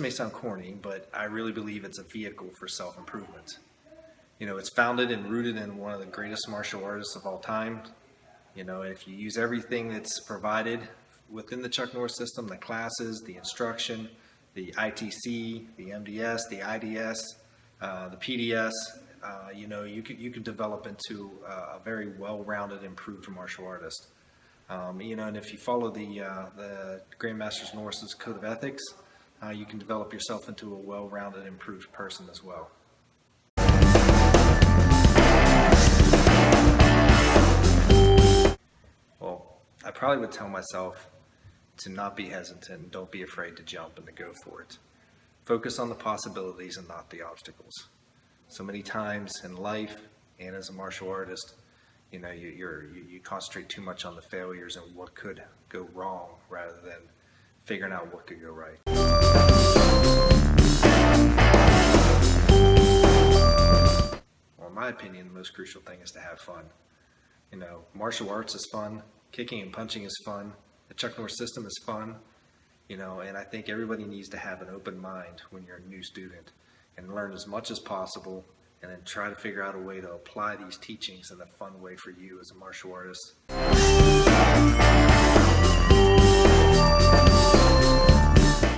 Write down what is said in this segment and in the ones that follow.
this may sound corny, but I really believe it's a vehicle for self-improvement. You know, it's founded and rooted in one of the greatest martial artists of all time. You know, if you use everything that's provided within the Chuck Norris system, the classes, the instruction, the ITC, the MDS, the IDS, the PDS, you know, you could develop into a very well-rounded, improved martial artist. You know, and if you follow the Grandmaster Norris's code of ethics, you can develop yourself into a well-rounded, improved person as well. Well, I probably would tell myself to not be hesitant and don't be afraid to jump and to go for it. Focus on the possibilities and not the obstacles. So many times in life and as a martial artist, you know, you concentrate too much on the failures and what could go wrong rather than figuring out what could go right. Well, in my opinion, the most crucial thing is to have fun. You know, martial arts is fun, kicking and punching is fun, the Chuck Norris system is fun, you know, and I think everybody needs to have an open mind when you're a new student and learn as much as possible and then try to figure out a way to apply these teachings in a fun way for you as a martial artist.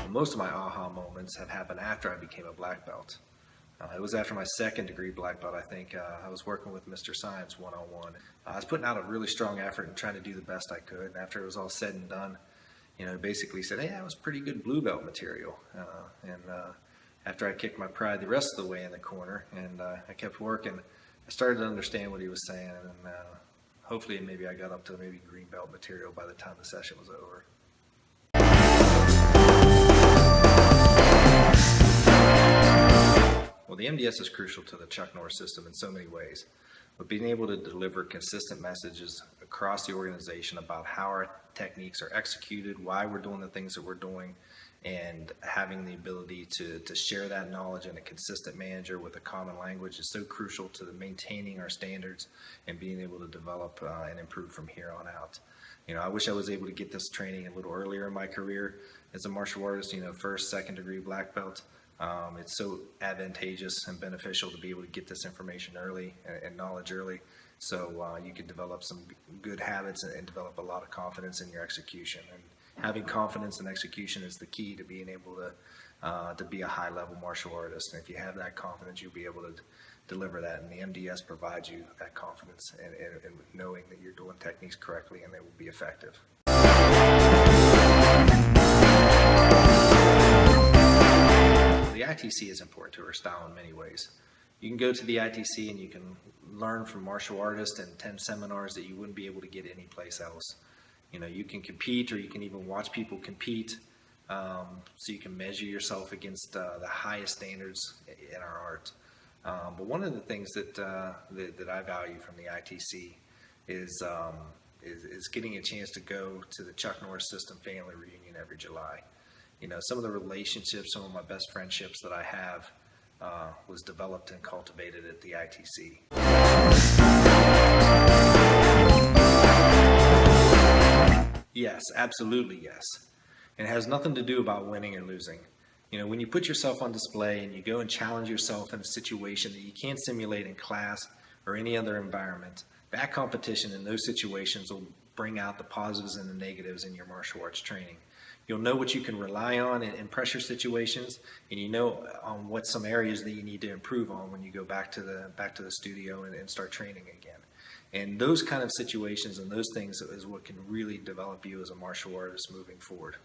Most of my aha moments have happened after I became a black belt. It was after my second degree black belt, I think. I was working with Mr. Science one-on-one. I was putting out a really strong effort and trying to do the best I could. And after it was all said and done, you know, basically said, hey, that was pretty good blue belt material. After I kicked my pride the rest of the way in the corner and I kept working, I started to understand what he was saying, and hopefully maybe I got up to maybe green belt material by the time the session was over. Well, the MDS is crucial to the Chuck Norris system in so many ways, but being able to deliver consistent messages across the organization about how our techniques are executed, why we're doing the things that we're doing, and having the ability to share that knowledge in a consistent manner with a common language is so crucial to maintaining our standards and being able to develop and improve from here on out. You know, I wish I was able to get this training a little earlier in my career as a martial artist, you know, first, second degree black belt. It's so advantageous and beneficial to be able to get this information early and knowledge early, so you can develop some good habits and develop a lot of confidence in your execution. And having confidence in execution is the key to being able to be a high-level martial artist. And if you have that confidence, you'll be able to deliver that. And the MDS provides you that confidence and knowing that you're doing techniques correctly and they will be effective. The ITC is important to our style in many ways. You can go to the ITC and you can learn from martial artists and attend seminars that you wouldn't be able to get anyplace else. You know, you can compete, or you can even watch people compete, so you can measure yourself against the highest standards in our art. But one of the things that I value from the ITC is getting a chance to go to the Chuck Norris System family reunion every July. You know, some of the relationships, some of my best friendships that I have was developed and cultivated at the ITC. Yes, absolutely yes. And it has nothing to do about winning or losing. You know, when you put yourself on display and you go and challenge yourself in a situation that you can't simulate in class or any other environment, that competition in those situations will bring out the positives and the negatives in your martial arts training. You'll know what you can rely on in pressure situations, and you know on what some areas that you need to improve on when you go back to the studio and start training again. And those kind of situations and those things is what can really develop you as a martial artist moving forward.